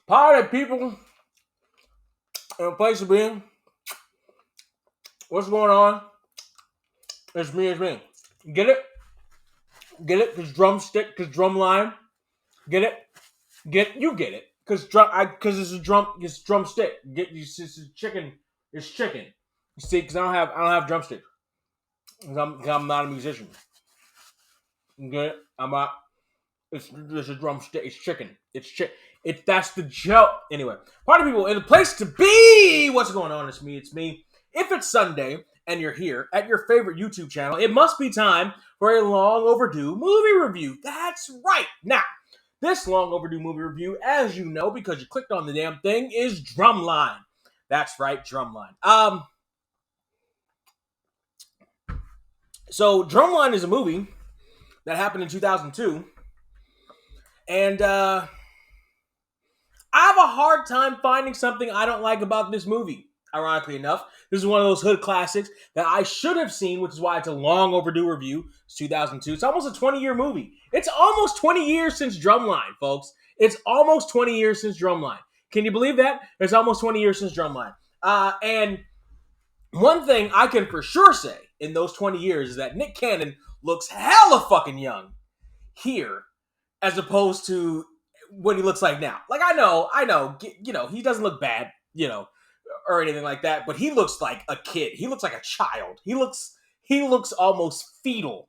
Party people in a place to be. What's going on? It's me. Get it? Get it? Cause drumstick, cause drumline. Get it? You get it. Cause it's a it's drumstick. It's chicken. It's chicken. You see, cause I don't have drumsticks. Cause I'm not a musician. You get it? I'm not. It's a drumstick. It's chicken. That's the joke. Anyway, party people in a place to be. What's going on? It's me. If it's Sunday and you're here at your favorite YouTube channel, it must be time for a long overdue movie review. That's right. Now, this long overdue movie review, as you know, because you clicked on the damn thing, is Drumline. That's right, Drumline. So Drumline is a movie that happened in 2002, and I have a hard time finding something I don't like about this movie. Ironically enough, this is one of those hood classics that I should have seen, which is why it's a long overdue review. It's 2002. It's almost a 20-year movie. It's almost 20 years since Drumline, folks. It's almost 20 years since Drumline. Can you believe that? It's almost 20 years since Drumline. And one thing I can for sure say in those 20 years is that Nick Cannon looks hella fucking young here as opposed to what he looks like now. Like, I know, he doesn't look bad, or anything like that, but he looks like a kid. He looks like a child. He looks almost fetal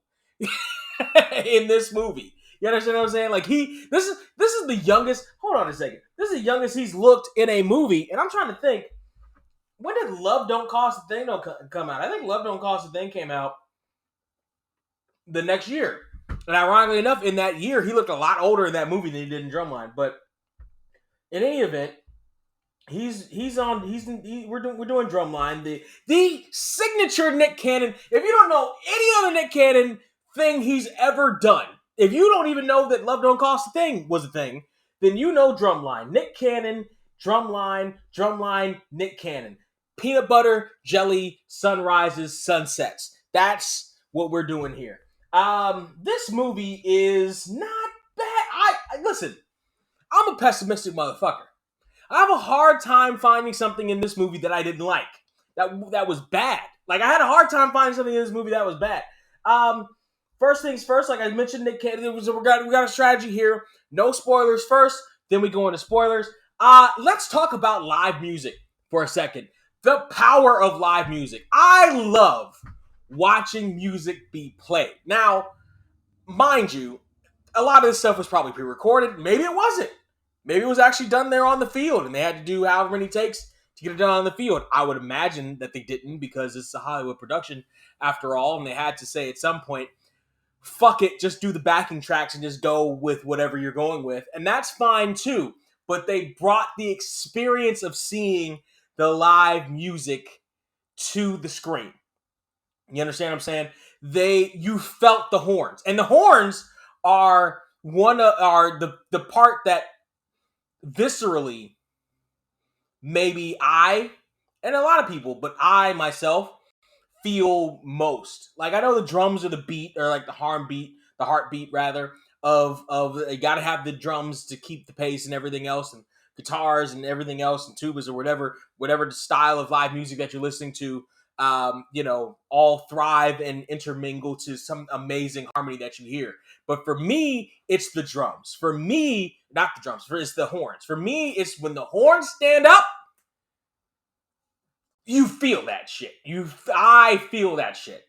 in this movie. You understand what I'm saying? Like this is the youngest. Hold on a second. This is the youngest he's looked in a movie, and I'm trying to think. When did Love Don't Cost a Thing come out? I think Love Don't Cost a Thing came out the next year. And ironically enough, in that year, he looked a lot older in that movie than he did in Drumline. But in any event, we're doing Drumline, the signature Nick Cannon. If you don't know any other Nick Cannon thing he's ever done, if you don't even know that Love Don't Cost a Thing was a thing, then you know Drumline. Nick Cannon, Drumline, Nick Cannon. Peanut butter, jelly, sunrises, sunsets. That's what we're doing here. This movie is not bad. Listen, I'm a pessimistic motherfucker. I have a hard time finding something in this movie that I didn't like. That was bad. Like, I had a hard time finding something in this movie that was bad. First things first, like I mentioned, Nick Cannon, we got a strategy here. No spoilers first, then we go into spoilers. Let's talk about live music for a second. The power of live music. I love watching music be played. Now, mind you, a lot of this stuff was probably pre-recorded. Maybe it wasn't. Maybe it was actually done there on the field, and they had to do however many takes to get it done on the field. I would imagine that they didn't, because it's a Hollywood production after all, and they had to say at some point, fuck it, just do the backing tracks and just go with whatever you're going with. And that's fine too. But they brought the experience of seeing the live music to the screen. You understand what I'm saying? You felt the horns. And the horns are the part that viscerally maybe I, and a lot of people, but I myself feel most. Like, I know the drums are the beat, or like the heartbeat rather, of you gotta have the drums to keep the pace and everything else, and guitars and everything else, and tubas or whatever the style of live music that you're listening to, all thrive and intermingle to some amazing harmony that you hear. But for me, it's the drums. For me, not the drums, it's the horns. For me, it's when the horns stand up, you feel that shit. I feel that shit.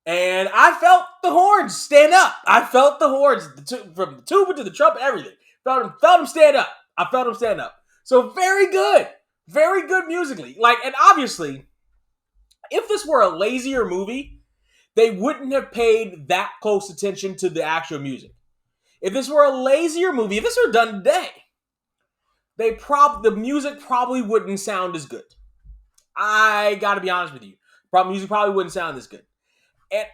And I felt the horns stand up. I felt the horns from the tuba to the trumpet, everything. Felt them stand up. I felt them stand up. So very good. Very good musically. Like, and obviously, if this were a lazier movie, they wouldn't have paid that close attention to the actual music. If this were a lazier movie, if this were done today, the music probably wouldn't sound as good. I gotta be honest with you. Music probably wouldn't sound this good. And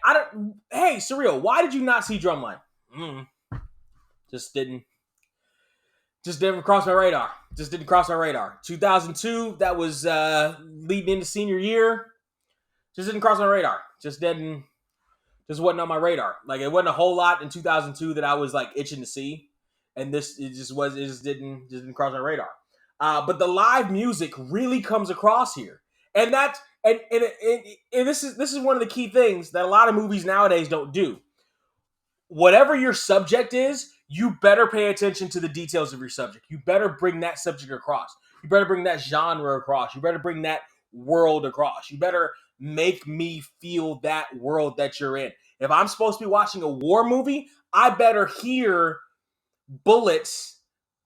hey, Surreal, why did you not see Drumline? Just didn't cross my radar. 2002, that was leading into senior year. Just didn't cross my radar. Just wasn't on my radar. Like, it wasn't a whole lot in 2002 that I was like itching to see. and this it just didn't cross my radar. But the live music really comes across here, and that's and this is one of the key things that a lot of movies nowadays don't do. Whatever your subject is, you better pay attention to the details of your subject. You better bring that subject across. You better bring that genre across. You better bring that world across. You better make me feel that world that you're in. If I'm supposed to be watching a war movie, I better hear bullets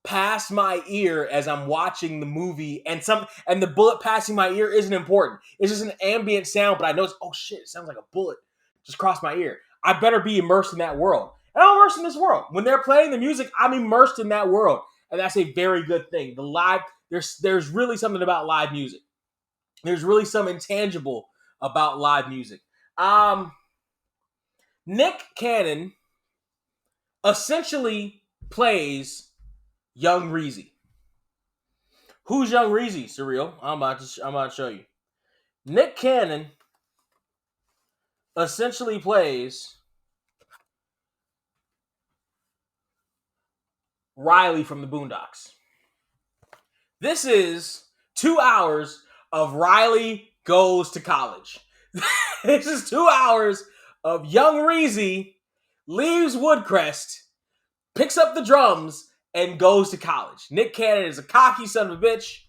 pass my ear as I'm watching the movie, and the bullet passing my ear isn't important. It's just an ambient sound, but I know oh shit, it sounds like a bullet just crossed my ear. I better be immersed in that world. And I'm immersed in this world. When they're playing the music, I'm immersed in that world. And that's a very good thing. The live, there's really something about live music. There's really some intangible about live music. Nick Cannon essentially plays Young Reezy. Who's Young Reezy, Surreal? I'm about to show you. Nick Cannon essentially plays Riley from the Boondocks. This is 2 hours of Riley goes to college. This is 2 hours of Young Reezy leaves Woodcrest, picks up the drums, and goes to college. Nick Cannon is a cocky son of a bitch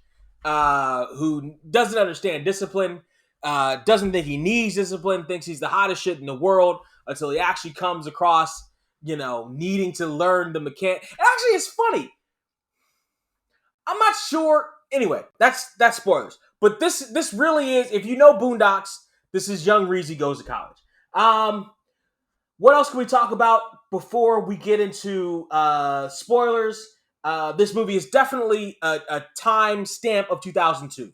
who doesn't understand discipline, doesn't think he needs discipline, thinks he's the hottest shit in the world until he actually comes across, needing to learn the mechanic. And actually, it's funny. I'm not sure. Anyway, that's spoilers. But this really is, if you know Boondocks, this is Young Reezy goes to college. What else can we talk about before we get into spoilers? This movie is definitely a time stamp of 2002.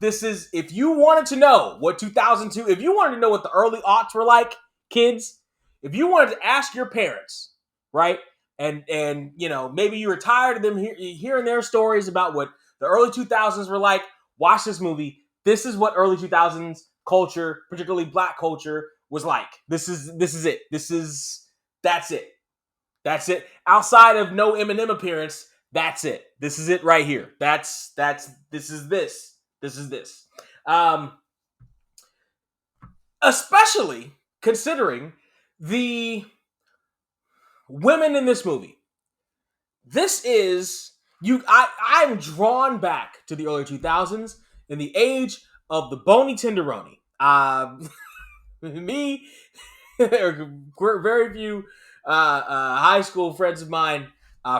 This is, if you wanted to know what 2002, if you wanted to know what the early aughts were like, kids, if you wanted to ask your parents, right? And maybe you were tired of them hearing their stories about what the early 2000s were like, watch this movie. This is what early 2000s culture, particularly black culture, was like. This is it. That's it. That's it. Outside of no Eminem appearance, that's it. This is it right here. This is this. Especially considering the women in this movie. This is I'm drawn back to the early 2000s in the age of the bony tenderoni. Me, very few high school friends of mine,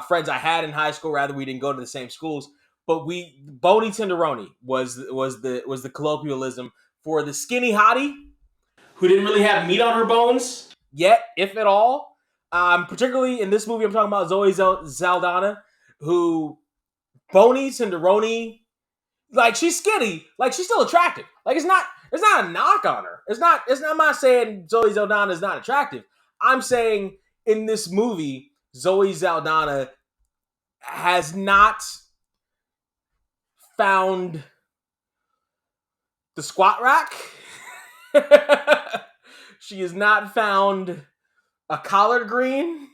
friends I had in high school. Rather, we didn't go to the same schools, but bony tenderoni was the colloquialism for the skinny hottie who didn't really have meat on her bones yet, if at all. Particularly in this movie, I'm talking about Zoe Saldana, who bony tenderoni, like she's skinny, like she's still attractive. Like it's not a knock on her. I'm not saying Zoe Saldana is not attractive. I'm saying in this movie, Zoe Saldana has not found the squat rack. She has not found a collard green.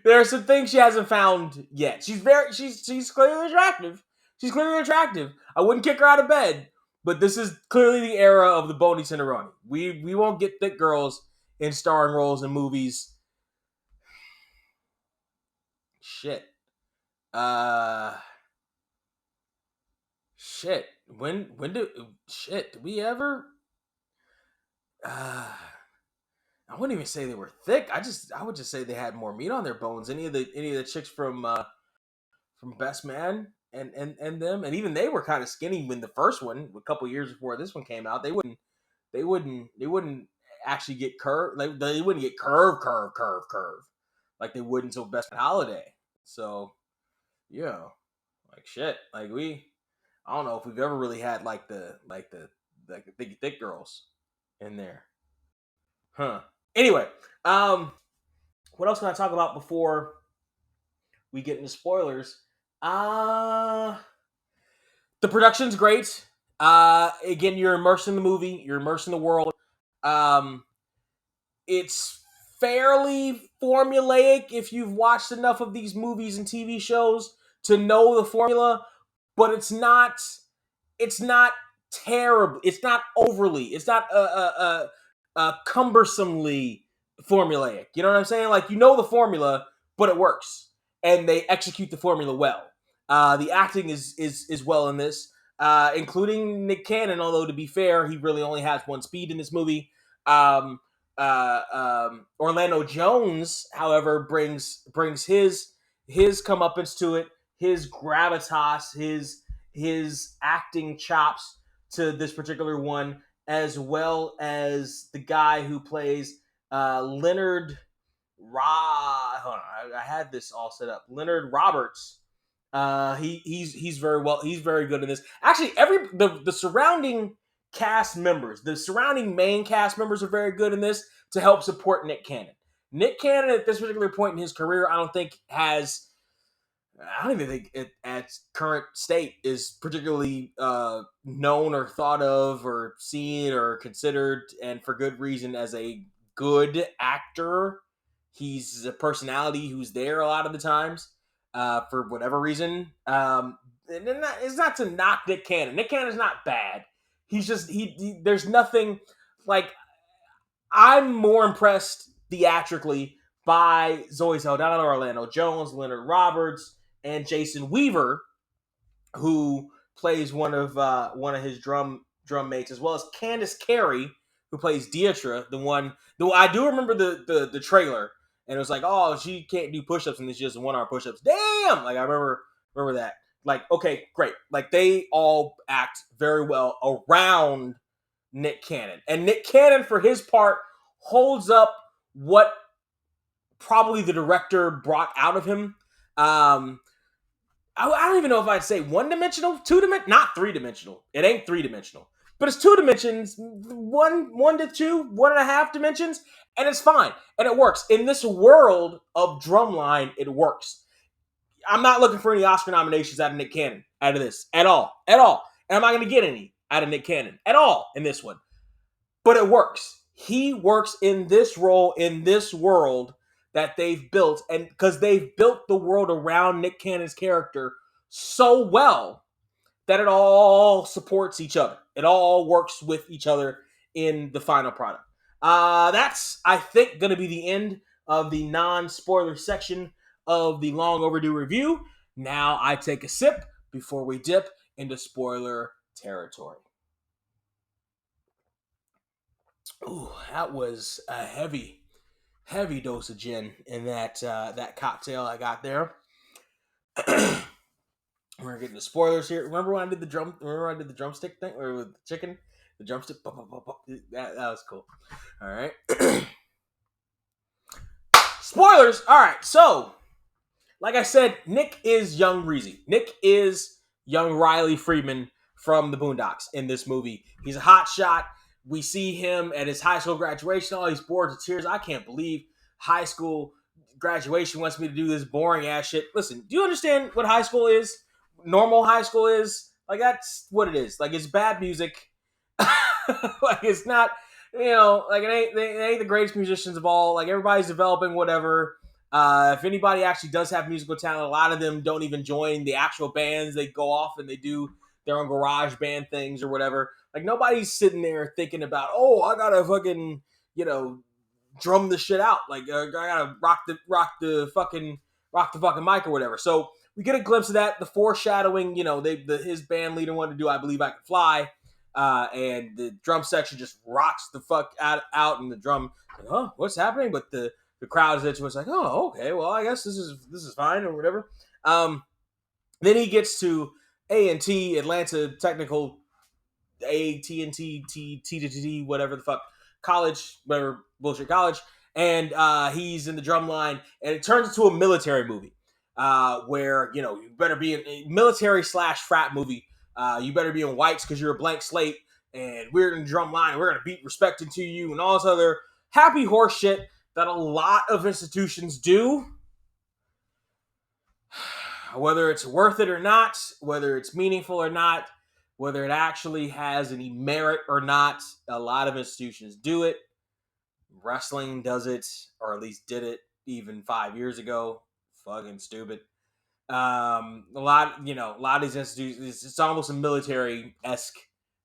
There are some things she hasn't found yet. She's clearly attractive. She's clearly attractive. I wouldn't kick her out of bed, but this is clearly the era of the bony tenderoni. We won't get thick girls in starring roles in movies. Shit. Shit. Did we ever? I wouldn't even say they were thick. I would just say they had more meat on their bones. Any of the chicks from Best Man and them, and even they were kind of skinny when the first one, a couple years before this one came out. They wouldn't actually get curved. Like they wouldn't get curve like they would until Best Man Holiday. So yeah, like shit. Like I don't know if we've ever really had like the thick girls in there, huh? Anyway, what else can I talk about before we get into spoilers? The production's great. Again, you're immersed in the movie. You're immersed in the world. It's fairly formulaic if you've watched enough of these movies and TV shows to know the formula, but it's not terrible. It's not overly. It's not cumbersomely formulaic. You know what I'm saying? Like, you know the formula, but it works, and they execute the formula well. The acting is well in this, including Nick Cannon. Although, to be fair, he really only has one speed in this movie. Orlando Jones, however, brings his comeuppance to it, his gravitas, his acting chops to this particular one, as well as the guy who plays Leonard Hold on, I had this all set up. Leonard Roberts. He's very well. He's very good in this. Actually, the surrounding cast members, the surrounding main cast members are very good in this to help support Nick Cannon. Nick Cannon at this particular point in his career, I don't even think it at current state is particularly known or thought of or seen or considered, and for good reason, as a good actor. He's a personality who's there a lot of the times for whatever reason. It's not to knock Nick Cannon. Nick Cannon's not bad. He's just there's nothing like. I'm more impressed theatrically by Zoe Saldana, Orlando Jones, Leonard Roberts, and Jason Weaver, who plays one of his drum mates, as well as Candace Carey, who plays Deidre, the one. Though I do remember the trailer, and it was like, oh, she can't do push-ups, and it's just 1 hour push-ups. Damn! Like, I remember that. Like, okay, great. Like, they all act very well around Nick Cannon, and Nick Cannon, for his part, holds up what probably the director brought out of him. I don't even know if I'd say 1-dimensional, 2-dimensional, not 3-dimensional. It ain't 3-dimensional, but it's 2 dimensions, 1 to 2, 1.5 dimensions, and it's fine, and it works in this world of Drumline. It works. I'm not looking for any Oscar nominations out of Nick Cannon out of this at all, and I'm not going to get any out of Nick Cannon at all in this one, but it works. He works in this role, in this world that they've built, and because they've built the world around Nick Cannon's character so well that it all supports each other. It all works with each other in the final product. That's, I think, going to be the end of the non-spoiler section of the Long Overdue review. Now I take a sip before we dip into spoiler territory. Ooh, that was a heavy dose of gin in that cocktail I got there. We're getting the spoilers here. Remember when I did the drumstick thing, or with the chicken, the drumstick? That was cool. All right. Spoilers. All right. So, like I said, Nick is young Reezy. Nick is young Riley Friedman from the Boondocks in this movie. He's a hot shot. We see him at his high school graduation. Oh, he's bored to tears. I can't believe high school graduation wants me to do this boring ass shit. Listen, do you understand what high school is? Normal high school is? Like, that's what it is. Like, it's bad music. Like, it's not, like, it ain't the greatest musicians of all. Like, everybody's developing whatever. If anybody actually does have musical talent, a lot of them don't even join the actual bands. They go off and they do their own garage band things or whatever. Like, nobody's sitting there thinking about, oh, I gotta fucking, drum the shit out. Like, I gotta rock the fucking mic or whatever. So we get a glimpse of that. The foreshadowing, his band leader wanted to do I Believe I Can Fly. And the drum section just rocks the fuck out and the drum, like, oh, what's happening? But the crowd is like, oh, okay, well, I guess this is fine or whatever. Then he gets to A&T, Atlanta Technical, AT&T, whatever the fuck, college, whatever bullshit college, and he's in the Drumline, and it turns into a military movie, where, you better be in a military / frat movie. You better be in whites because you're a blank slate, and we're in the Drumline, and we're going to beat respect into you, and all this other happy horse shit that a lot of institutions do. Whether it's worth it or not, whether it's meaningful or not, whether it actually has any merit or not, a lot of institutions do it. Wrestling does it, or at least did it even 5 years ago. Fucking stupid. A lot of these institutions, it's almost a military-esque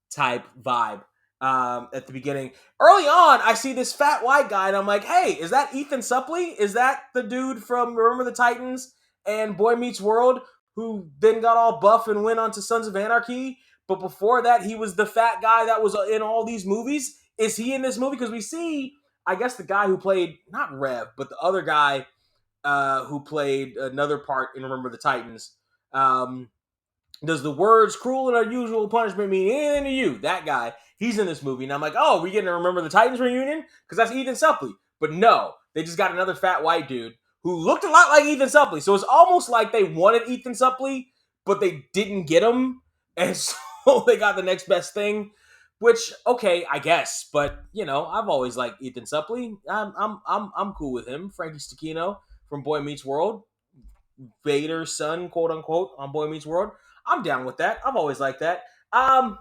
type vibe. At the beginning, early on, I see this fat white guy, and I'm like, "Hey, is that Ethan Suplee? Is that the dude from Remember the Titans and Boy Meets World, who then got all buff and went on to Sons of Anarchy? But before that, he was the fat guy that was in all these movies. Is he in this movie? Because we see, I guess, the guy who played not Rev, but the other guy who played another part in Remember the Titans. Um, does the words cruel and unusual punishment mean anything to you? That guy, he's in this movie. And I'm like, oh, we getting to Remember the Titans reunion? Because that's Ethan Suplee. But no, they just got another fat white dude who looked a lot like Ethan Suplee. So it's almost like they wanted Ethan Suplee, but they didn't get him. And so they got the next best thing. Which, okay, I guess. But, I've always liked Ethan Suplee. I'm cool with him. Frankie Stachino from Boy Meets World. Vader's son, quote unquote, on Boy Meets World. I'm down with that. I've always liked that. Talk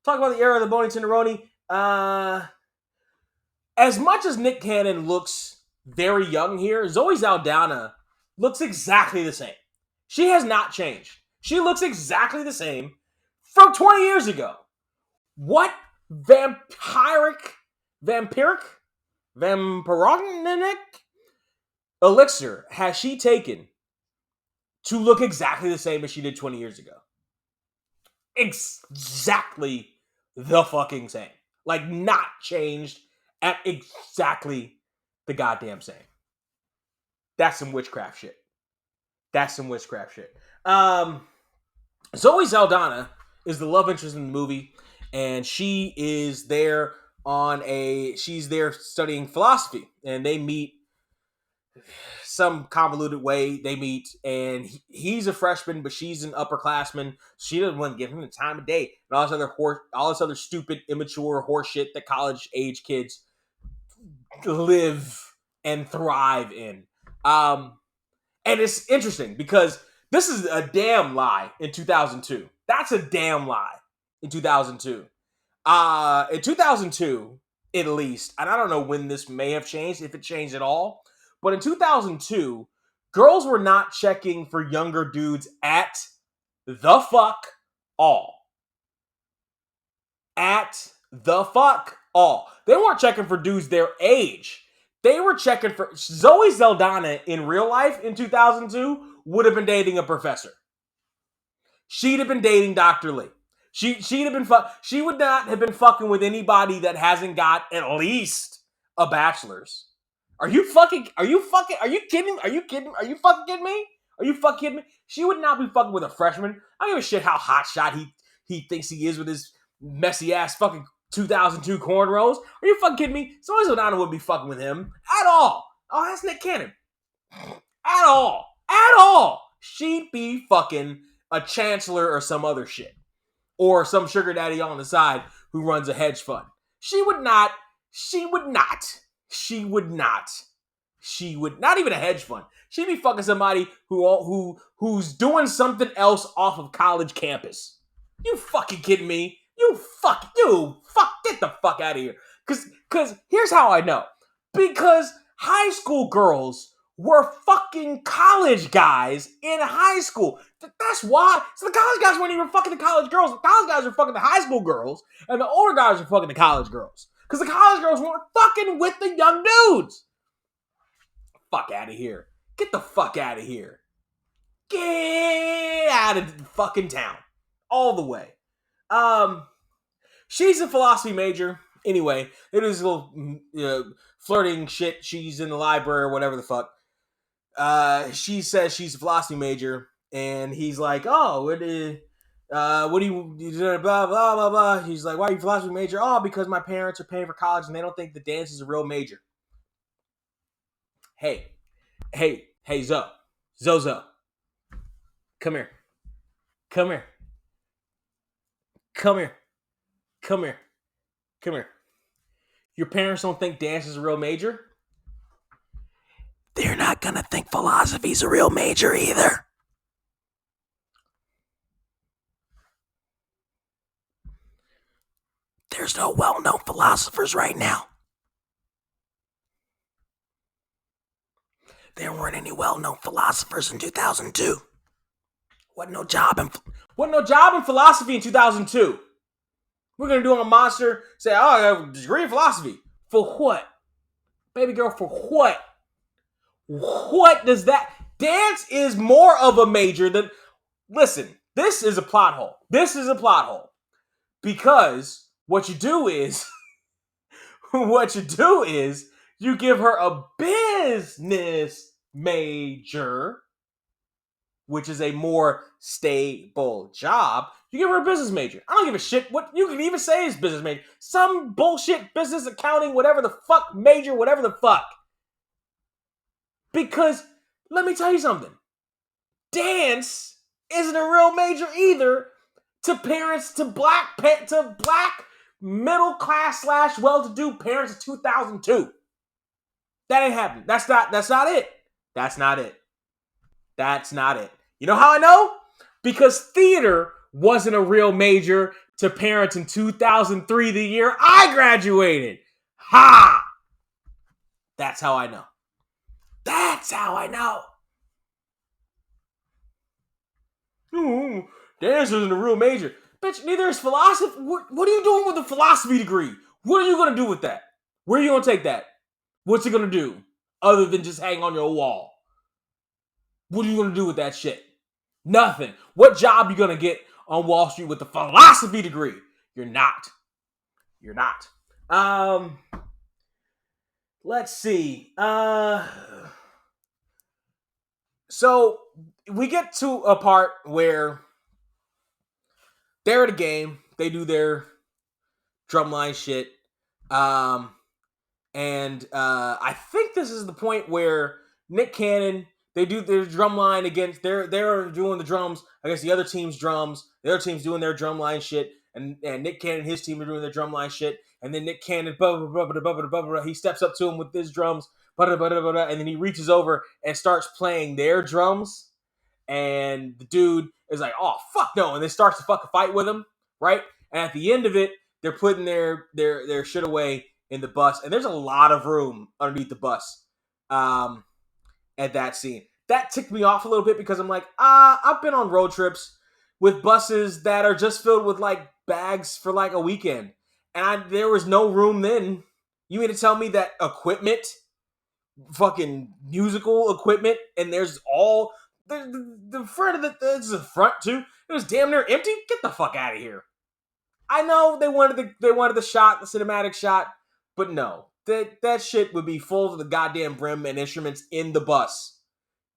about the era of the Bony Tenderoni. As much as Nick Cannon looks very young here, Zoe Saldana looks exactly the same. She has not changed. She looks exactly the same from 20 years ago. What vampiric elixir has she taken to look exactly the same as she did 20 years ago? Exactly the fucking same. Like, not changed at exactly the goddamn same. That's some witchcraft shit. Zoe Saldana is the love interest in the movie, and she is there she's there studying philosophy, and they meet some convoluted way. They meet, and he's a freshman, but she's an upperclassman. She doesn't want to give him the time of day, and all this other stupid, immature horse shit that college age kids live and thrive in. And it's interesting because this is a damn lie in 2002. That's a damn lie in 2002. In 2002, at least, and I don't know when this may have changed, if it changed at all, but in 2002, girls were not checking for younger dudes at the fuck all. At the fuck all. They weren't checking for dudes their age. They were checking for Zoe Saldana in real life in 2002 would have been dating a professor. She'd have been dating Dr. Lee. She'd have been she would not have been fucking with anybody that hasn't got at least a bachelor's. Are you kidding? Are you fucking kidding me? Are you fucking kidding me? She would not be fucking with a freshman. I don't give a shit how hotshot he thinks he is with his messy ass fucking 2002 cornrows. Are you fucking kidding me? Zoe Saldana wouldn't be fucking with him at all. Oh, that's Nick Cannon. At all. She'd be fucking a chancellor or some other shit. Or some sugar daddy on the side who runs a hedge fund. She would not even a hedge fund. She'd be fucking somebody who's doing something else off of college campus. You fucking kidding me? Get the fuck out of here. Cause here's how I know. Because high school girls were fucking college guys in high school. That's why. So the college guys weren't even fucking the college girls. The college guys were fucking the high school girls, and the older guys were fucking the college girls. Because the college girls weren't fucking with the young dudes. Fuck out of here. Get the fuck out of here. Get out of the fucking town. All the way. She's a philosophy major. Anyway, it is a little flirting shit. She's in the library or whatever the fuck. She says she's a philosophy major, and he's like, "Oh, what do you blah blah blah blah?" He's like, "Why are you a philosophy major?" "Oh, because my parents are paying for college, and they don't think the dance is a real major." Hey, Zozo, come here, come here, come here, come here, come here. Your parents don't think dance is a real major? They're not gonna think philosophy's a real major either. There's no well-known philosophers right now. There weren't any well-known philosophers in 2002. Wasn't no job in philosophy in 2002. We're gonna do a monster. Say, oh, I have a degree in philosophy. For what, baby girl? For what? What does that? Dance is more of a major than. Listen, this is a plot hole. This is a plot hole because what you do is you give her a business major, which is a more stable job. You give her a business major. I don't give a shit what you can even say is business major. Some bullshit business accounting, whatever the fuck major, whatever the fuck. Because let me tell you something. Dance isn't a real major either to parents, to black middle class / well-to-do parents of 2002. That ain't happening. That's not it. That's not it. That's not it. You know how I know? Because theater wasn't a real major to parents in 2003, the year I graduated. Ha! That's how I know. That's how I know. Ooh, dance isn't a real major. Bitch, neither is philosophy. What are you doing with a philosophy degree? What are you going to do with that? Where are you going to take that? What's it going to do? Other than just hang on your wall. What are you going to do with that shit? Nothing. What job are you going to get on Wall Street with a philosophy degree? You're not. You're not. Let's see. So we get to a part where they're at a game. They do their drumline shit. And I think this is the point where Nick Cannon, they do their drumline against, they're doing the drums against the other team's drums. The other team's doing their drumline shit. And Nick Cannon and his team are doing their drumline shit. And then Nick Cannon, he steps up to him with his drums, and then he reaches over and starts playing their drums. And the dude is like, oh, fuck no. And then starts to fucking fight with him, right? And at the end of it, they're putting their shit away in the bus. And there's a lot of room underneath the bus at that scene. That ticked me off a little bit because I'm like, I've been on road trips with buses that are just filled with like bags for like a weekend. And there was no room then. You mean to tell me that equipment, fucking musical equipment, and there's all the front of the front too, it was damn near empty? Get the fuck out of here. I know they wanted the shot, the cinematic shot, but no. That shit would be full to the goddamn brim and instruments in the bus.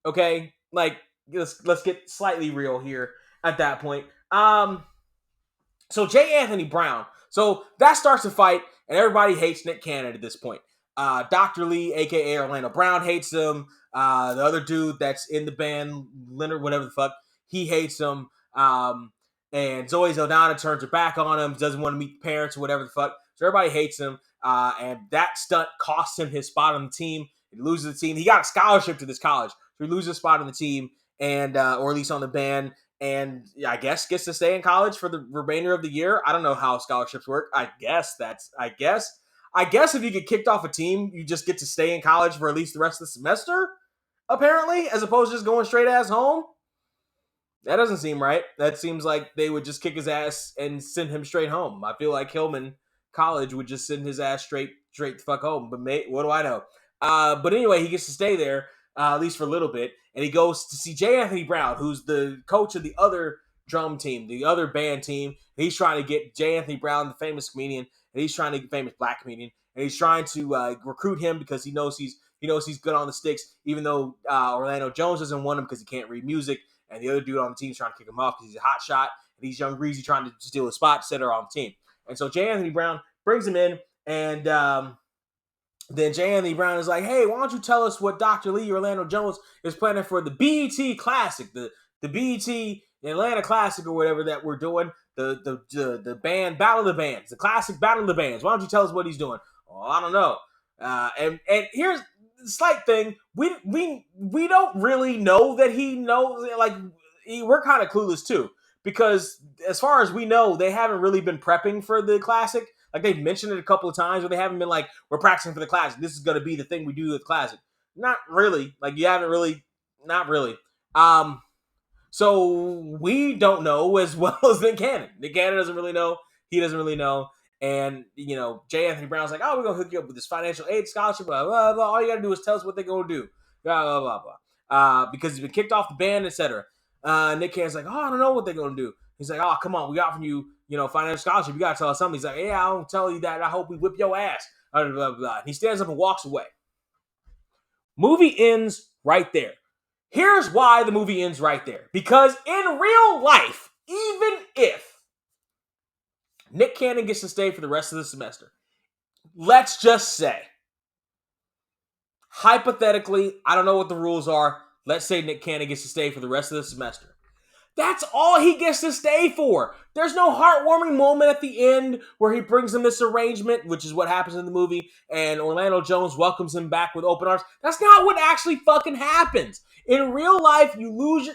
Okay? Like, let's get slightly real here at that point. So J. Anthony Brown. So that starts a fight, and everybody hates Nick Cannon at this point. Dr. Lee, a.k.a. Orlando Brown, hates him. The other dude that's in the band, Leonard, whatever the fuck, he hates him. And Zoe Saldana turns her back on him, doesn't want to meet the parents or whatever the fuck. So everybody hates him. And that stunt costs him his spot on the team. He loses the team. He got a scholarship to this college. So he loses a spot on the team, and or at least on the band. And I guess gets to stay in college for the remainder of the year. I don't know how scholarships work. I guess if you get kicked off a team, you just get to stay in college for at least the rest of the semester, apparently, as opposed to just going straight ass home. That doesn't seem right. That seems like they would just kick his ass and send him straight home. I feel like Hillman College would just send his ass straight the fuck home. But mate, what do I know? But anyway, he gets to stay there, at least for a little bit. And he goes to see J. Anthony Brown, who's the coach of the other drum team, the other band team. He's trying to get J. Anthony Brown, the famous comedian, and he's trying to get famous black comedian, and he's trying to recruit him because he knows he's good on the sticks, even though Orlando Jones doesn't want him because he can't read music, and the other dude on the team is trying to kick him off because he's a hot shot, and he's Young Greasy trying to steal a spot, set her on the team. And so J. Anthony Brown brings him in, and then J. Anthony Brown is like, hey, why don't you tell us what Dr. Lee Orlando Jones is planning for the BET Classic, the BET Atlanta Classic or whatever that we're doing, the band Battle of the Bands, the classic Battle of the Bands. Why don't you tell us what he's doing? Oh, I don't know. And here's the slight thing. We don't really know that he knows. Like, we're kind of clueless too, because as far as we know, they haven't really been prepping for the Classic. Like, they've mentioned it a couple of times, but they haven't been like, we're practicing for the Classic. This is going to be the thing we do with the Classic. Not really. Like you haven't really, not really. Um, so we don't know as well as Nick Cannon. Nick Cannon doesn't really know. He doesn't really know. And J. Anthony Brown's like, oh, we're gonna hook you up with this financial aid scholarship. Blah blah blah. All you gotta do is tell us what they're gonna do. Blah blah blah blah. Because he's been kicked off the band, etc. Nick Cannon's like, oh, I don't know what they're gonna do. He's like, oh, come on, we offering you, financial scholarship. You gotta tell us something. He's like, yeah, I don't tell you that. I hope we whip your ass. Blah blah blah. And he stands up and walks away. Movie ends right there. Here's why the movie ends right there. Because in real life, even if Nick Cannon gets to stay for the rest of the semester, let's just say, hypothetically, I don't know what the rules are. Let's say Nick Cannon gets to stay for the rest of the semester. That's all he gets to stay for. There's no heartwarming moment at the end where he brings him this arrangement, which is what happens in the movie, and Orlando Jones welcomes him back with open arms. That's not what actually fucking happens. In real life, you lose your,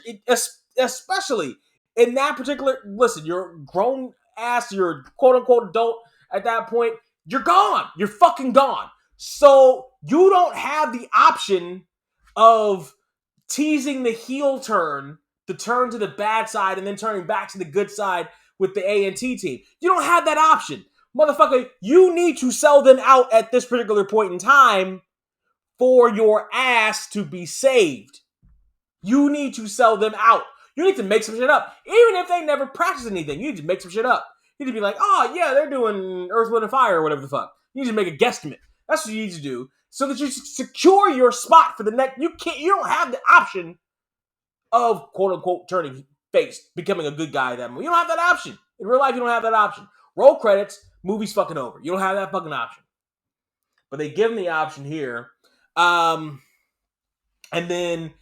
especially in that particular, listen, you're grown ass, you're quote unquote adult at that point, you're gone. You're fucking gone. So you don't have the option of teasing the heel turn, the turn to the bad side, and then turning back to the good side with the A&T team. You don't have that option. Motherfucker, you need to sell them out at this particular point in time for your ass to be saved. You need to sell them out. You need to make some shit up. Even if they never practice anything, you need to make some shit up. You need to be like, oh, yeah, they're doing Earth, Wind, and Fire or whatever the fuck. You need to make a guesstimate. That's what you need to do so that you secure your spot for the next. You don't have the option of quote unquote turning face, becoming a good guy that movie. You don't have that option. In real life, you don't have that option. Roll credits, movie's fucking over. You don't have that fucking option. But they give him the option here. And then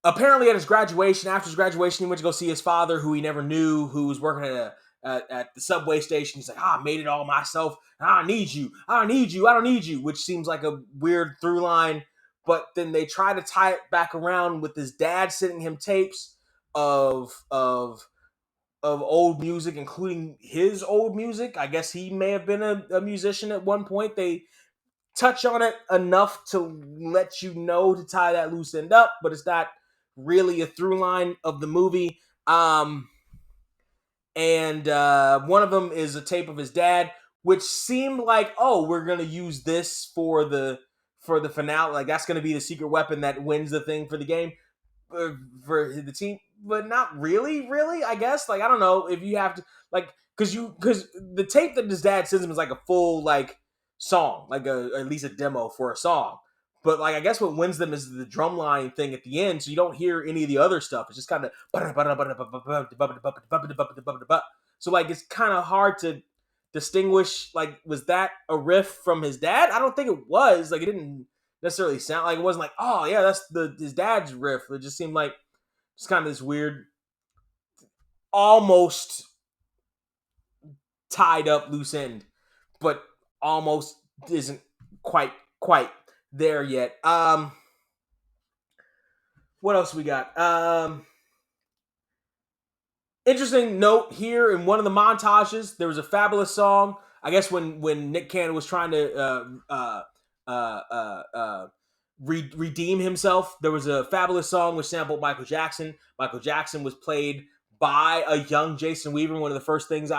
apparently at his graduation, after his graduation, he went to go see his father, who he never knew, who was working at the subway station. He's like, I made it all myself. I don't need you. I don't need you. I don't need you, which seems like a weird through line. But then they try to tie it back around with his dad sending him tapes of old music, including his old music. I guess he may have been a musician at one point. They touch on it enough to let you know to tie that loose end up, but it's not really a through line of the movie. And one of them is a tape of his dad, which seemed like, oh, we're gonna use this for the finale. Like that's gonna be the secret weapon that wins the thing for the game for the team, but not really. I guess I don't know if you have to because the tape that his dad sends him is like a full song, at least a demo for a song. But I guess what wins them is the drumline thing at the end, so you don't hear any of the other stuff. It's just kind of so it's kind of hard to distinguish. Was that a riff from his dad? I don't think it was. It didn't necessarily sound like it wasn't like, oh yeah, that's his dad's riff. It just seemed like just kind of this weird, almost tied up loose end, but almost isn't quite there yet. What else we got? Interesting note here in one of the montages, there was a fabulous song. I guess when Nick Cannon was trying to redeem himself, there was a fabulous song which sampled Michael Jackson. Michael Jackson was played by a young Jason Weaver. One of the first things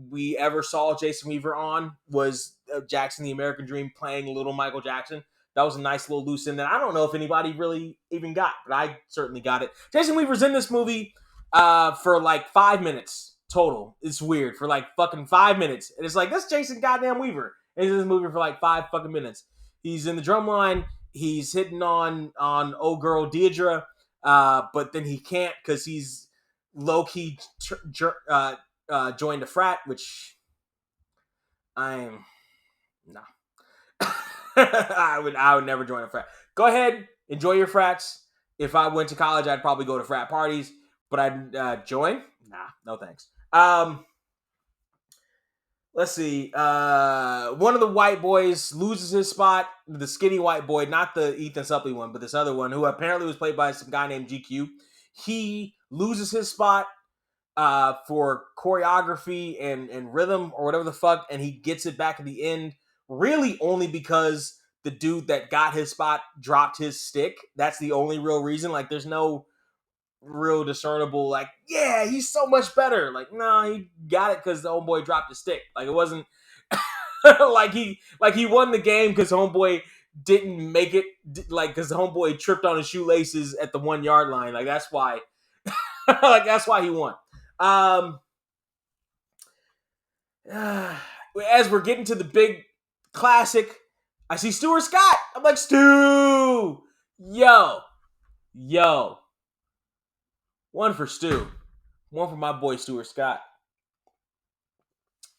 we ever saw Jason Weaver on was Jackson the American Dream playing little Michael Jackson. That was a nice little loose end that I don't know if anybody really even got, but I certainly got it. Jason Weaver's in this movie for 5 minutes total. It's weird. For fucking 5 minutes. And it's that's Jason goddamn Weaver. And he's in this movie for 5 fucking minutes. He's in the Drumline. He's hitting on old girl Deidre, but then he can't because he's low-key joined a frat, which I'm no. I would never join a frat. Go ahead, enjoy your frats. If I went to college, I'd probably go to frat parties, but I'd join? Nah, no thanks. Let's see. One of the white boys loses his spot. The skinny white boy, not the Ethan Suplee one, but this other one, who apparently was played by some guy named GQ. He loses his spot for choreography and rhythm or whatever the fuck, and he gets it back at the end, really only because the dude that got his spot dropped his stick. That's the only real reason. Like, there's no real discernible, like, yeah, he's so much better. Like, no, he got it because the homeboy dropped his stick. Like, it wasn't like he won the game because homeboy didn't make it, like, because the homeboy tripped on his shoelaces at the 1 yard line. Like, that's why, like, that's why he won. As we're getting to the big classic, I see Stuart Scott. I'm like, Stu, yo, one for Stu, one for my boy Stuart Scott.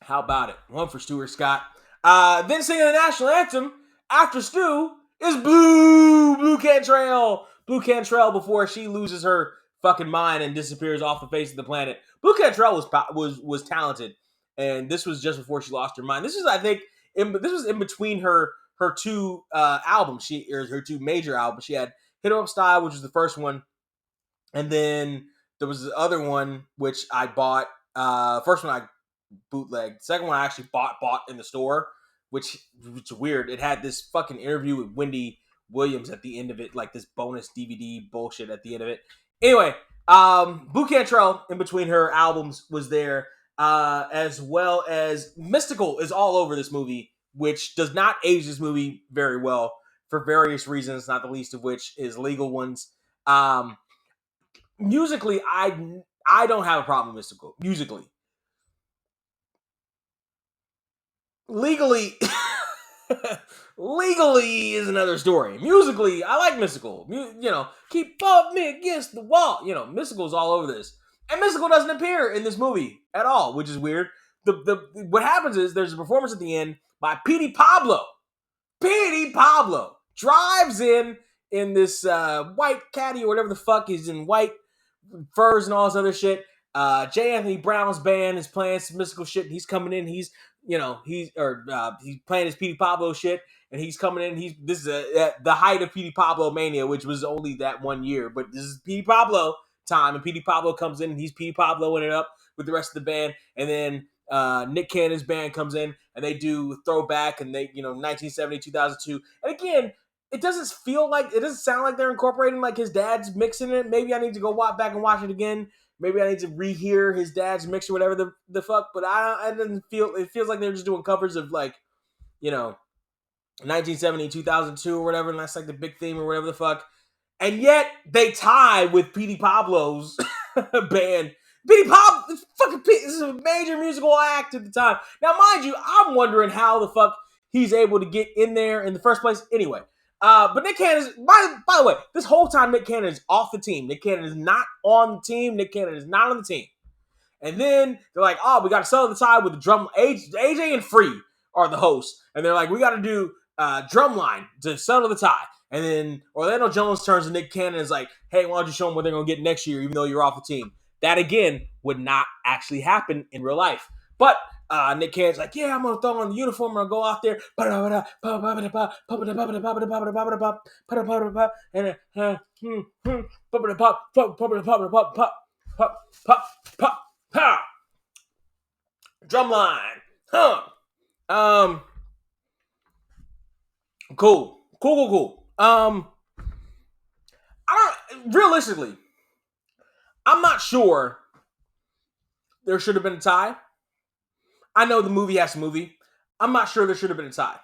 How about it? One for Stuart Scott. Then singing the national anthem after Stu is Blue Cantrell. Blue Cantrell before she loses her fucking mind and disappears off the face of the planet. Blue Cantrell was talented, and this was just before she lost her mind. This is, I think, this was in between her two albums. Her two major albums. She had Hit 'Em Up Style, which was the first one, and then there was the other one which I bought. First one I bootleg. Second one I actually bought in the store, which is weird. It had this fucking interview with Wendy Williams at the end of it, like this bonus DVD bullshit at the end of it. Anyway, Blue Cantrell in between her albums was there, as well as Mystical is all over this movie, which does not age this movie very well for various reasons, not the least of which is legal ones. Musically, I don't have a problem with Mystical. Musically. Legally is another story. Musically, I like Mystical. Keep up me against the wall. Mystical's all over this. And Mystical doesn't appear in this movie at all, which is weird. What happens is there's a performance at the end by Petey Pablo. Petey Pablo drives in this white caddy or whatever the fuck. He's in white furs and all this other shit. J. Anthony Brown's band is playing some Mystical shit. He's coming in. He's playing his Petey Pablo shit, and he's coming in. This is the height of Petey Pablo mania, which was only that 1 year, but this is Petey Pablo time, and Petey Pablo comes in, and he's Petey Pabloing it up with the rest of the band, and then Nick Cannon's band comes in, and they do throwback, and they 1970, 2002, and again, it doesn't sound like they're incorporating like his dad's mixing it. Maybe I need to go back and watch it again. Maybe I need to rehear his dad's mix or whatever the fuck, but I didn't feel. It feels like they're just doing covers of 1970, 2002 or whatever, and that's like the big theme or whatever the fuck. And yet they tie with Petey Pablo's band. Petey Pablo, this is a major musical act at the time. Now, mind you, I'm wondering how the fuck he's able to get in there in the first place. Anyway. But Nick Cannon is, by the way, this whole time Nick Cannon is off the team. Nick Cannon is not on the team. Nick Cannon is not on the team. And then they're like, oh, we got to settle the tie with the drum. AJ and Free are the hosts. And they're like, we got to do Drumline to settle the tie. And then Orlando Jones turns to Nick Cannon and is like, hey, why don't you show them what they're going to get next year, even though you're off the team? That, again, would not actually happen in real life. But Nick Cannon's like, yeah, I'm going to throw on the uniform. I'm going to go out there. Drumline. Cool. Realistically, I'm not sure there should have been a tie. I know the movie has a movie. I'm not sure there should have been a tie.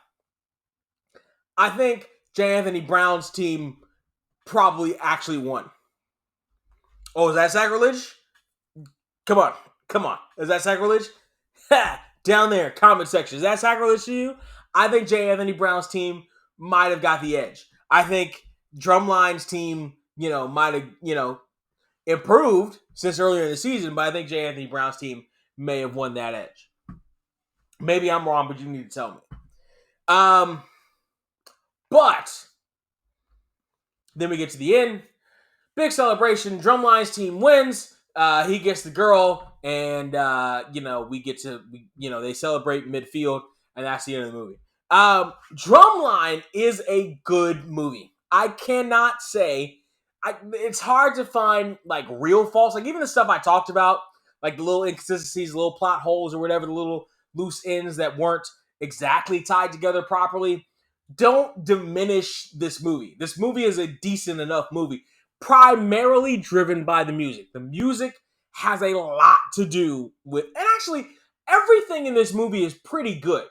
I think J. Anthony Brown's team probably actually won. Oh, is that sacrilege? Come on. Is that sacrilege? Down there, comment section. Is that sacrilege to you? I think J. Anthony Brown's team might have got the edge. I think Drumline's team, might have, improved since earlier in the season, but I think J. Anthony Brown's team may have won that edge. Maybe I'm wrong, but you need to tell me. But then we get to the end. Big celebration. Drumline's team wins. He gets the girl, and they celebrate midfield, and that's the end of the movie. Drumline is a good movie. I cannot say. It's hard to find like real faults. Like even the stuff I talked about, like the little inconsistencies, little plot holes, or whatever, the little loose ends that weren't exactly tied together properly. don't diminish this movie. This movie is a decent enough movie, primarily driven by the music. The music has a lot to do with, and actually, everything in this movie is pretty good.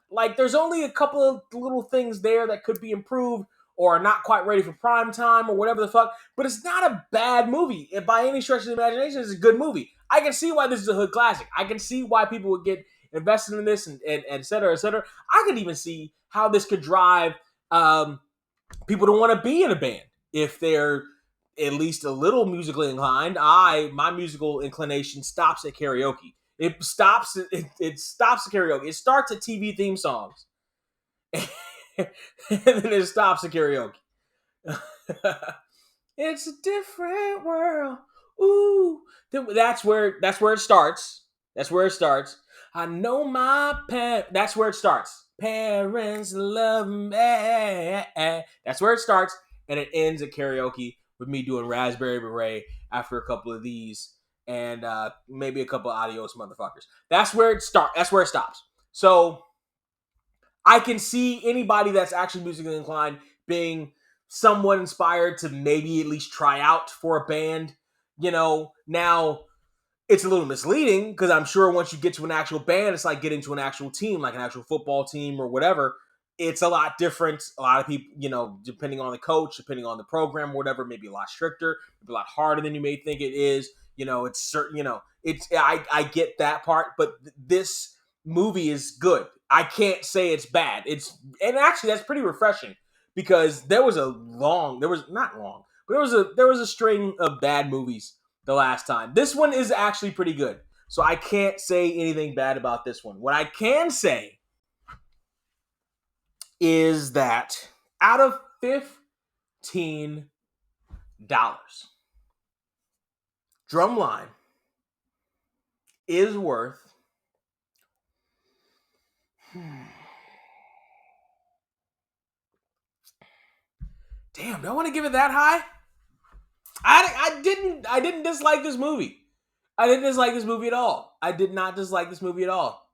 Like, there's only a couple of little things there that could be improved or are not quite ready for prime time or whatever the fuck, but it's not a bad movie. By any stretch of the imagination, it's a good movie. I can see why this is a hood classic. I can see why people would get invested in this and et cetera, et cetera. I could even see how this could drive people to want to be in a band if they're at least a little musically inclined. My musical inclination stops at karaoke. It stops at karaoke. It starts at TV theme songs, and then it stops at karaoke. It's a different world. Ooh, that's where it starts. That's where it starts. I know my That's where it starts. Parents love me. That's where it starts, and it ends at karaoke with me doing Raspberry Beret after a couple of these, and maybe a couple of adios motherfuckers. That's where it starts. That's where it stops. So I can see anybody that's actually musically inclined being somewhat inspired to maybe at least try out for a band. Now it's a little misleading because I'm sure once you get to an actual band, it's like getting to an actual team, like an actual football team or whatever. It's a lot different. A lot of people, depending on the coach, depending on the program, or whatever, maybe a lot stricter, maybe a lot harder than you may think it is. It's certain. I get that part, but this movie is good. I can't say it's bad. And actually that's pretty refreshing because there was not long, but there was a string of bad movies the last time. This one is actually pretty good. So I can't say anything bad about this one. What I can say is that out of $15, Drumline is worth Damn, do I want to give it that high? I didn't dislike this movie. I didn't dislike this movie at all. I did not dislike this movie at all.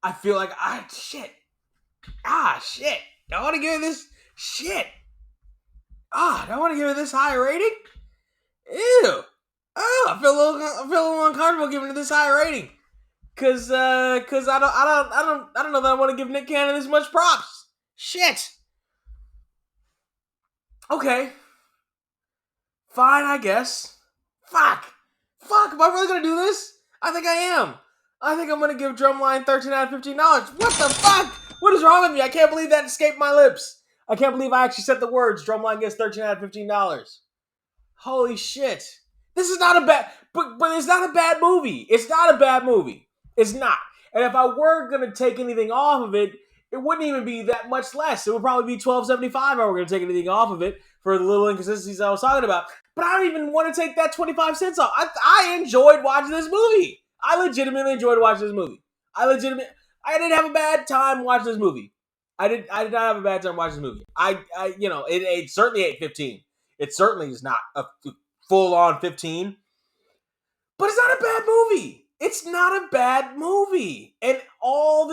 I feel like shit. Do I want to give it this shit? Do I want to give it this high rating? Ew. I feel a little uncomfortable giving it this high rating. Cause I don't know that I want to give Nick Cannon this much props. Shit. Okay. Fine, I guess. Fuck. Am I really gonna do this? I think I am. I think I'm gonna give Drumline 13 out of $15. What the fuck? What is wrong with me? I can't believe that escaped my lips. I can't believe I actually said the words. Drumline gets 13 out of $15. Holy shit. This is not a bad, but it's not a bad movie. It's not a bad movie. It's not. And if I were gonna take anything off of it, it wouldn't even be that much less. It would probably be $12.75 if I were gonna take anything off of it for the little inconsistencies I was talking about. But I don't even want to take that 25 cents off. I enjoyed watching this movie. I legitimately enjoyed watching this movie. I didn't have a bad time watching this movie. I did not have a bad time watching this movie. It certainly ain't 15. It certainly is not a full on 15. But it's not a bad movie. It's not a bad movie. And all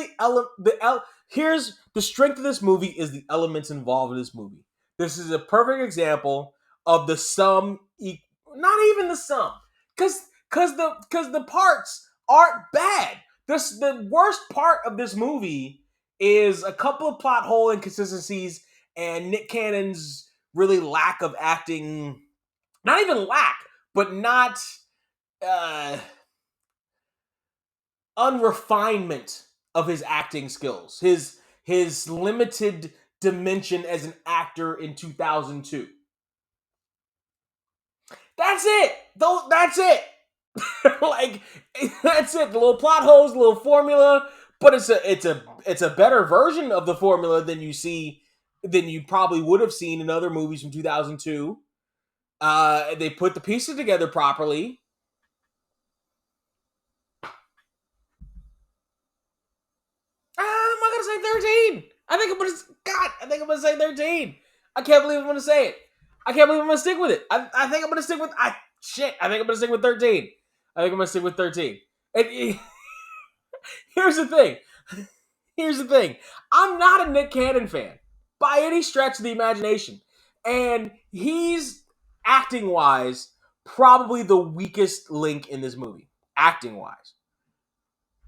here's the strength of this movie is the elements involved in this movie. This is a perfect example of the sum, not even the sum, because the parts aren't bad. The worst part of this movie is a couple of plot hole inconsistencies and Nick Cannon's really lack of acting. Not even lack, but not unrefinement of his acting skills. His limited dimension as an actor in 2002. That's it. That's it. Like, that's it. The little plot holes, the little formula, but it's a better version of the formula than you probably would have seen in other movies from 2002. They put the pieces together properly. I'm not gonna say 13. I think I'm gonna say 13. I can't believe I'm gonna say it. I can't believe I'm gonna stick with it. I think I'm gonna stick with I think I'm gonna stick with 13. I think I'm gonna stick with 13. And here's the thing. I'm not a Nick Cannon fan. by any stretch of the imagination. And he's, acting-wise, probably the weakest link in this movie. Acting-wise.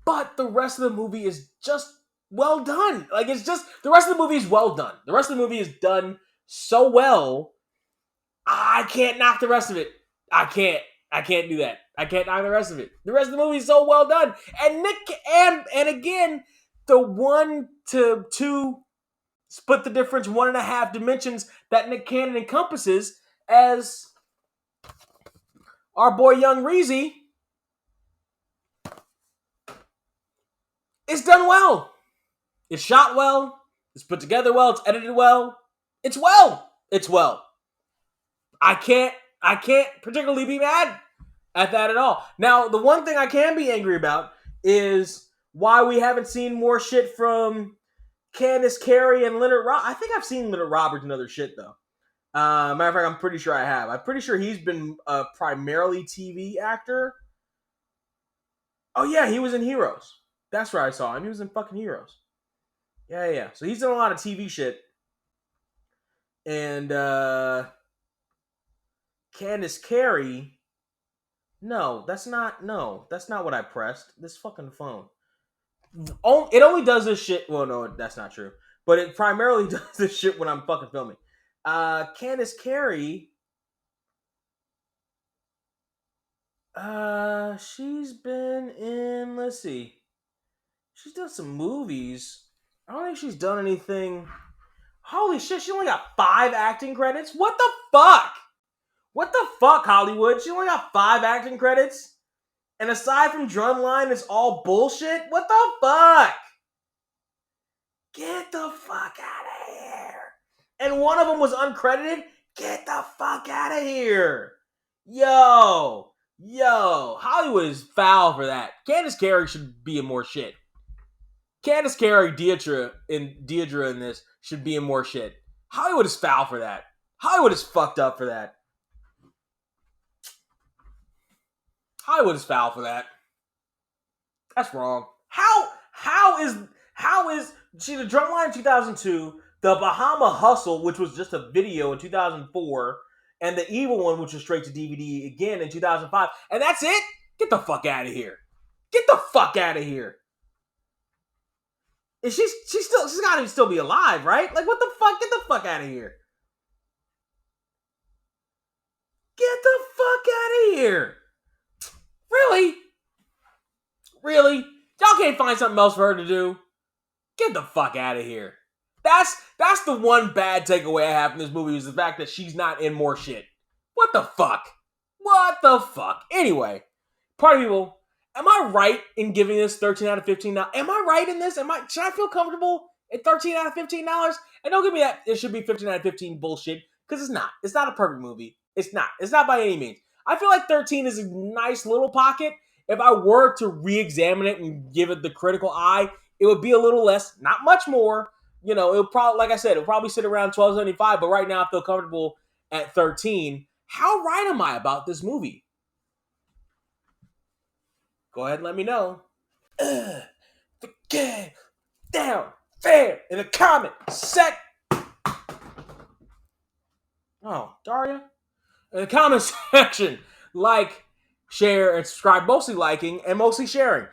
But the rest of the movie is just well done. Like, it's just, the rest of the movie is well done. The rest of the movie is done so well, I can't knock the rest of it. I can't do that. I can't knock the rest of it. The rest of the movie is so well done. And and again, the 1 to 2 split the difference, 1.5 dimensions that Nick Cannon encompasses as our boy Young Reezy is done well. It's shot well. It's put together well. It's edited well. It's well. It's well. I can't particularly be mad at that at all. Now, the one thing I can be angry about is why we haven't seen more shit from Candace Carey and Leonard Roberts. I think I've seen Leonard Roberts and other shit, though. Matter of fact, I'm pretty sure I have. I'm pretty sure he's been a primarily TV actor. Oh, yeah, he was in Heroes. That's where I saw him. He was in fucking Heroes. Yeah. So he's done a lot of TV shit. And, Candace Carey. No, that's not what I pressed. This fucking phone. It only does this shit. Well, no, that's not true. But it primarily does this shit when I'm fucking filming. Candace Carey. She's been in, let's see. She's done some movies. I don't think she's done anything. Holy shit, she only got 5 acting credits? What the fuck? What the fuck, Hollywood? She only got 5 acting credits? And aside from Drumline, it's all bullshit? What the fuck? Get the fuck out of here. And one of them was uncredited? Get the fuck out of here. Yo, Hollywood is foul for that. Candace Carey should be in more shit. Candace Carey, Deirdre in this should be in more shit. Hollywood is foul for that. Hollywood is fucked up for that. Hollywood is foul for that. That's wrong. How is see the Drumline in 2002, the Bahama Hustle, which was just a video in 2004, and the Evil One, which was straight to DVD again in 2005, and that's it? Get the fuck out of here. Get the fuck out of here. And she's gotta still be alive, right? Like, what the fuck? Get the fuck out of here. Get the fuck out of here. Really? Really? Y'all can't find something else for her to do? Get the fuck out of here. That's the one bad takeaway I have from this movie is the fact that she's not in more shit. What the fuck? What the fuck? Anyway, party people, am I right in giving this 13 out of 15? Now, am I right in this? Should I feel comfortable at 13 out of $15? And don't give me that it should be 15 out of 15 bullshit, because it's not. It's not a perfect movie. It's not. It's not by any means. I feel like 13 is a nice little pocket. If I were to re-examine it and give it the critical eye, it would be a little less, not much more. You know, it'll probably, like I said, it'll probably sit around 12.75, but right now I feel comfortable at 13. How right am I about this movie? Go ahead and let me know. Get down fair in the comment section. Oh, Daria? In the comment section, like, share, and subscribe. Mostly liking and mostly sharing.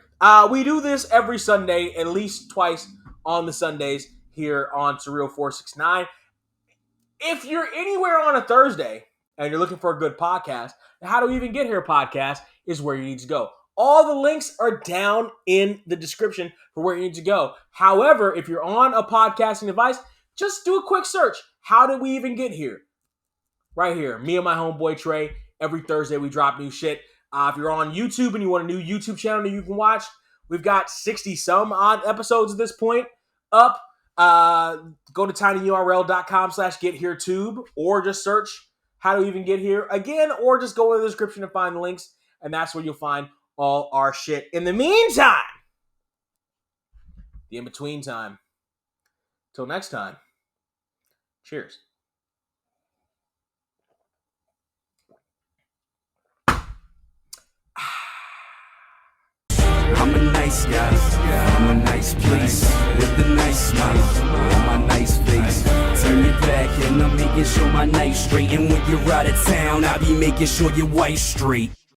We do this every Sunday, at least twice on the Sundays here on Surreal 469. If you're anywhere on a Thursday and you're looking for a good podcast, the How Do We Even Get Here podcast is where you need to go. All the links are down in the description for where you need to go. However, if you're on a podcasting device, just do a quick search. How did we even get here? Right here. Me and my homeboy Trey. Every Thursday we drop new shit. If you're on YouTube and you want a new YouTube channel that you can watch, we've got 60-some odd episodes at this point up. Go to tinyurl.com/getHereTube or just search How Do We Even Get Here again, or just go in the description and find the links, and that's where you'll find all our shit. In the meantime, the in-between time, till next time, cheers. I'm a nice guy, I'm a nice place, with a nice smile on my nice face. And I'm making sure my night's straight. And when you're out of town, I be making sure your wife's straight.